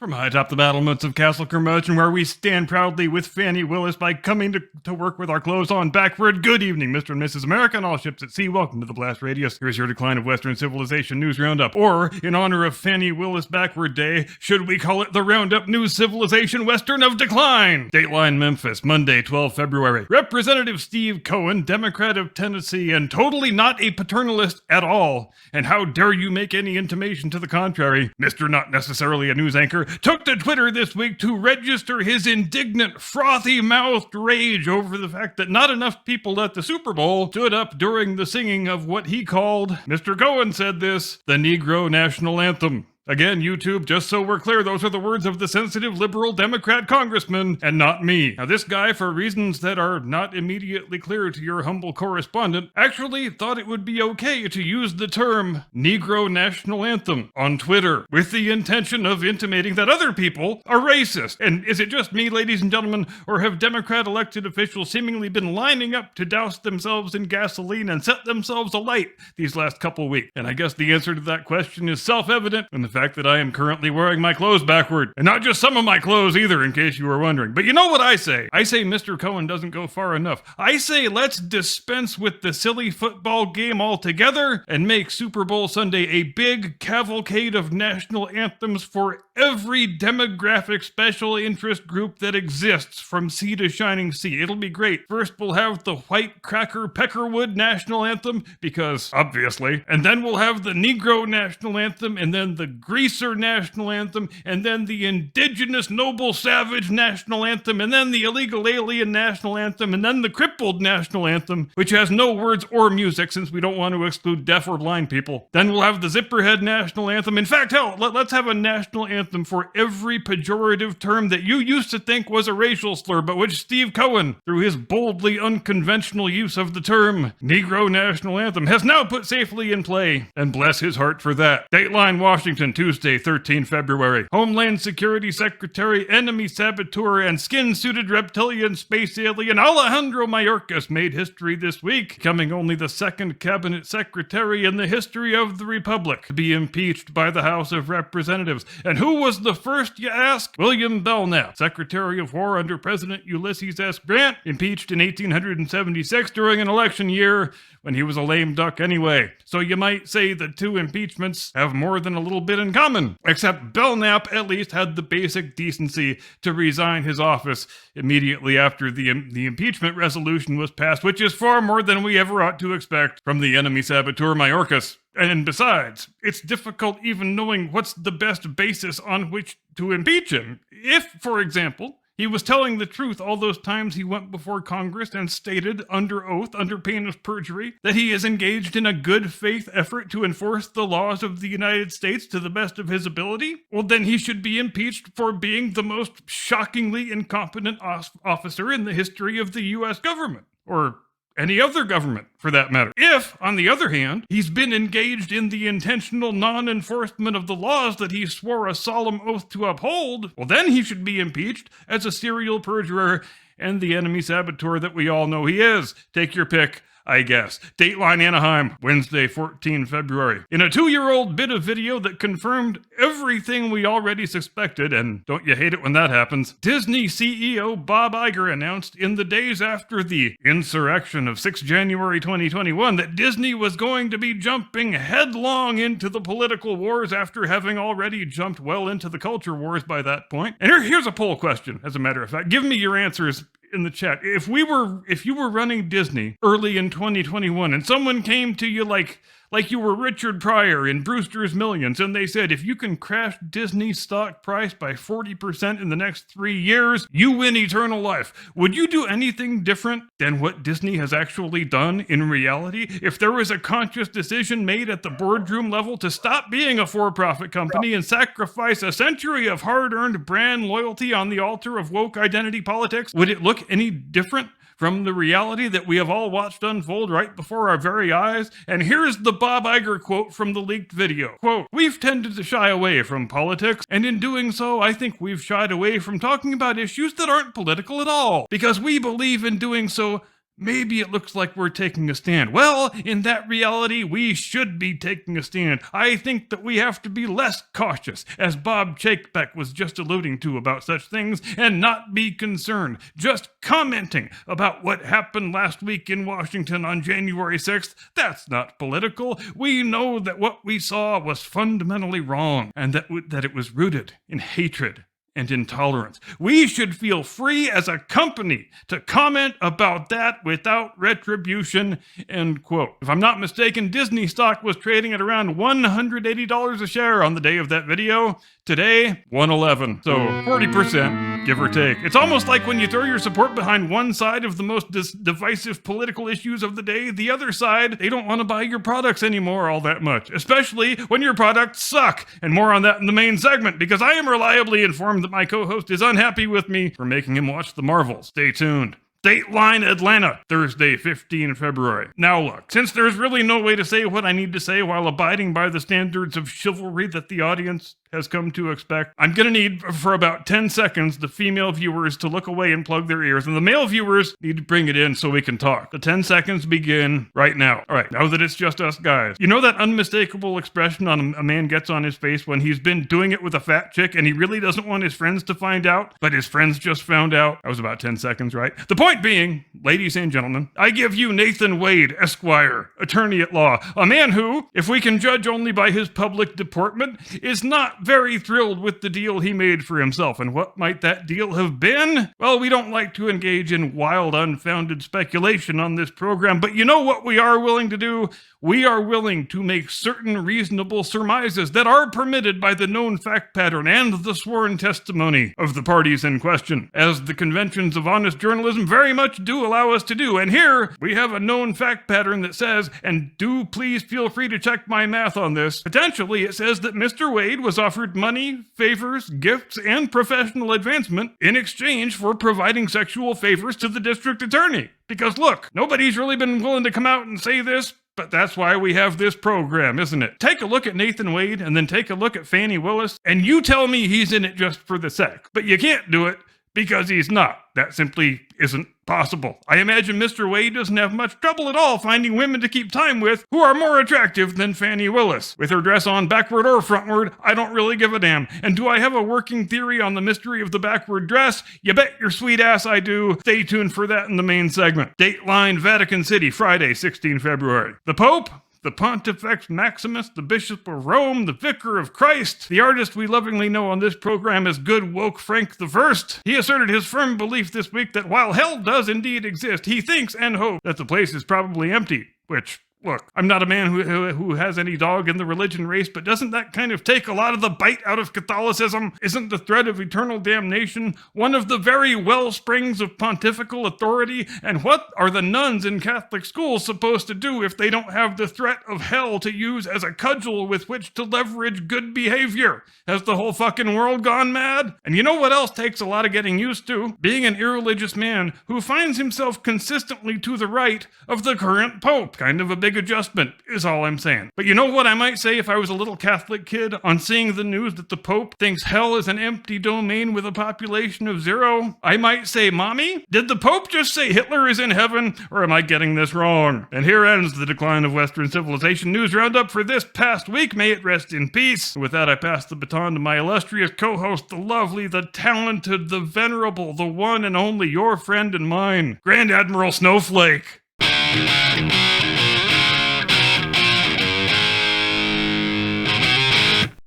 From high atop the battlements of Castle Curmudgeon, where we stand proudly with FANI WILLIS by coming to work with our clothes on backward. Good evening, Mr. and Mrs. America and all ships at sea. Welcome to the Blast Radius. Here's your Decline of Western Civilization News Roundup. Or, in honor of FANI WILLIS Backward Day, should we call it the Roundup News Civilization Western of Decline? Dateline Memphis, Monday, 12 February. Representative Steve Cohen, Democrat of Tennessee, and totally not a paternalist at all. And how dare you make any intimation to the contrary? Mr. Not Necessarily a News Anchor took to Twitter this week to register his indignant, frothy-mouthed rage over the fact that not enough people at the Super Bowl stood up during the singing of what he called, Mr. Cohen said this, the Negro National Anthem. Again, YouTube, just so we're clear, those are the words of the sensitive liberal Democrat congressman, and not me. Now, this guy, for reasons that are not immediately clear to your humble correspondent, actually thought it would be okay to use the term Negro National Anthem on Twitter, with the intention of intimating that other people are racist. And is it just me, ladies and gentlemen, or have Democrat elected officials seemingly been lining up to douse themselves in gasoline and set themselves alight these last couple weeks? And I guess the answer to that question is self-evident in the fact that I am currently wearing my clothes backward. And not just some of my clothes either, in case you were wondering. But you know what I say? I say Mr. Cohen doesn't go far enough. I say let's dispense with the silly football game altogether and make Super Bowl Sunday a big cavalcade of national anthems for every demographic special interest group that exists from sea to shining sea. It'll be great. First we'll have the White Cracker Peckerwood National Anthem, because obviously, and then we'll have the Negro National Anthem, and then the Greaser National Anthem, and then the Indigenous Noble Savage National Anthem, and then the Illegal Alien National Anthem, and then the Crippled National Anthem, which has no words or music since we don't want to exclude deaf or blind people. Then we'll have the Zipperhead National Anthem. In fact, hell, let's have a national anthem for every pejorative term that you used to think was a racial slur, but which Steve Cohen, through his boldly unconventional use of the term Negro National Anthem, has now put safely in play. And bless his heart for that. Dateline Washington, Tuesday, 13 February. Homeland Security Secretary, enemy saboteur, and skin-suited reptilian space alien Alejandro Mayorkas made history this week, becoming only the second cabinet secretary in the history of the Republic to be impeached by the House of Representatives. And who was the first, you ask? William Belknap, Secretary of War under President Ulysses S. Grant, impeached in 1876 during an election year when he was a lame duck anyway. So you might say the two impeachments have more than a little bit in common, except Belknap at least had the basic decency to resign his office immediately after the impeachment resolution was passed, which is far more than we ever ought to expect from the enemy saboteur Mayorkas. And besides, it's difficult even knowing what's the best basis on which to impeach him. If, for example, he was telling the truth all those times he went before Congress and stated under oath, under pain of perjury, that he is engaged in a good faith effort to enforce the laws of the United States to the best of his ability, well, then he should be impeached for being the most shockingly incompetent officer in the history of the U.S. government. Or any other government, for that matter. If, on the other hand, he's been engaged in the intentional non-enforcement of the laws that he swore a solemn oath to uphold, well, then he should be impeached as a serial perjurer and the enemy saboteur that we all know he is. Take your pick, I guess. Dateline Anaheim, Wednesday, 14 February. In a 2-year-old bit of video that confirmed everything we already suspected, and don't you hate it when that happens, Disney CEO Bob Iger announced in the days after the insurrection of 6 January 2021 that Disney was going to be jumping headlong into the political wars after having already jumped well into the culture wars by that point. And here's a poll question, as a matter of fact. Give me your answers in the chat. If you were running Disney early in 2021 and someone came to you like you were Richard Pryor in Brewster's Millions, and they said, if you can crash Disney's stock price by 40% in the next 3 years, you win eternal life. Would you do anything different than what Disney has actually done in reality? If there was a conscious decision made at the boardroom level to stop being a for-profit company and sacrifice a century of hard-earned brand loyalty on the altar of woke identity politics, would it look any different from the reality that we have all watched unfold right before our very eyes? And here's the Bob Iger quote from the leaked video. Quote, "We've tended to shy away from politics, and in doing so, I think we've shied away from talking about issues that aren't political at all, because we believe in doing so maybe it looks like we're taking a stand. Well, in that reality, we should be taking a stand. I think that we have to be less cautious, as Bob Chakebeck was just alluding to about such things, and not be concerned. Just commenting about what happened last week in Washington on January 6th, that's not political. We know that what we saw was fundamentally wrong, and that it was rooted in hatred and intolerance. We should feel free as a company to comment about that without retribution, end quote. If I'm not mistaken, Disney stock was trading at around $180 a share on the day of that video. Today, $111. So 40%, give or take. It's almost like when you throw your support behind one side of the most divisive political issues of the day, the other side, they don't want to buy your products anymore all that much, especially when your products suck. And more on that in the main segment, because I am reliably informed that my co-host is unhappy with me for making him watch the Marvels. Stay tuned. Dateline Atlanta, Thursday, 15 February. Now look, since there's really no way to say what I need to say while abiding by the standards of chivalry that the audience has come to expect, I'm gonna need, for about 10 seconds, the female viewers to look away and plug their ears, and the male viewers need to bring it in so we can talk. The 10 seconds begin right now. All right, now that it's just us guys. You know that unmistakable expression on a man gets on his face when he's been doing it with a fat chick and he really doesn't want his friends to find out, but his friends just found out? That was about 10 seconds, right? The point being, ladies and gentlemen, I give you Nathan Wade, Esquire, attorney at law, a man who, if we can judge only by his public deportment, is not very thrilled with the deal he made for himself. And what might that deal have been? Well, we don't like to engage in wild, unfounded speculation on this program, but you know what we are willing to do? We are willing to make certain reasonable surmises that are permitted by the known fact pattern and the sworn testimony of the parties in question, as the conventions of honest journalism very much do allow us to do. And here we have a known fact pattern that says, and do please feel free to check my math on this, potentially it says that Mr. Wade was offered money, favors, gifts, and professional advancement in exchange for providing sexual favors to the district attorney. Because look, nobody's really been willing to come out and say this, but that's why we have this program, isn't it? Take a look at Nathan Wade and then take a look at FANI Willis, and you tell me he's in it just for the sex. But you can't do it because he's not. That simply isn't possible. I imagine Mr. Wade doesn't have much trouble at all finding women to keep time with who are more attractive than FANI Willis. With her dress on backward or frontward, I don't really give a damn. And do I have a working theory on the mystery of the backward dress? You bet your sweet ass I do. Stay tuned for that in the main segment. Dateline Vatican City, Friday, 16 February. The Pope, the Pontifex Maximus, the Bishop of Rome, the Vicar of Christ, the artist we lovingly know on this program as Good Woke Frank I. He asserted his firm belief this week that while hell does indeed exist, he thinks and hopes that the place is probably empty, which, look, I'm not a man who has any dog in the religion race, but doesn't that kind of take a lot of the bite out of Catholicism? Isn't the threat of eternal damnation one of the very well springs of pontifical authority? And what are the nuns in Catholic schools supposed to do if they don't have the threat of hell to use as a cudgel with which to leverage good behavior? Has the whole fucking world gone mad? And you know what else takes a lot of getting used to? Being an irreligious man who finds himself consistently to the right of the current pope. Kind of a big adjustment is all I'm saying. But you know what I might say if I was a little Catholic kid on seeing the news that the Pope thinks hell is an empty domain with a population of 0? I might say, Mommy, did the Pope just say Hitler is in heaven, or am I getting this wrong? And here ends the decline of Western civilization news roundup for this past week. May it rest in peace. With that, I pass the baton to my illustrious co-host, the lovely, the talented, the venerable, the one and only, your friend and mine, Grand Admiral Snowflake.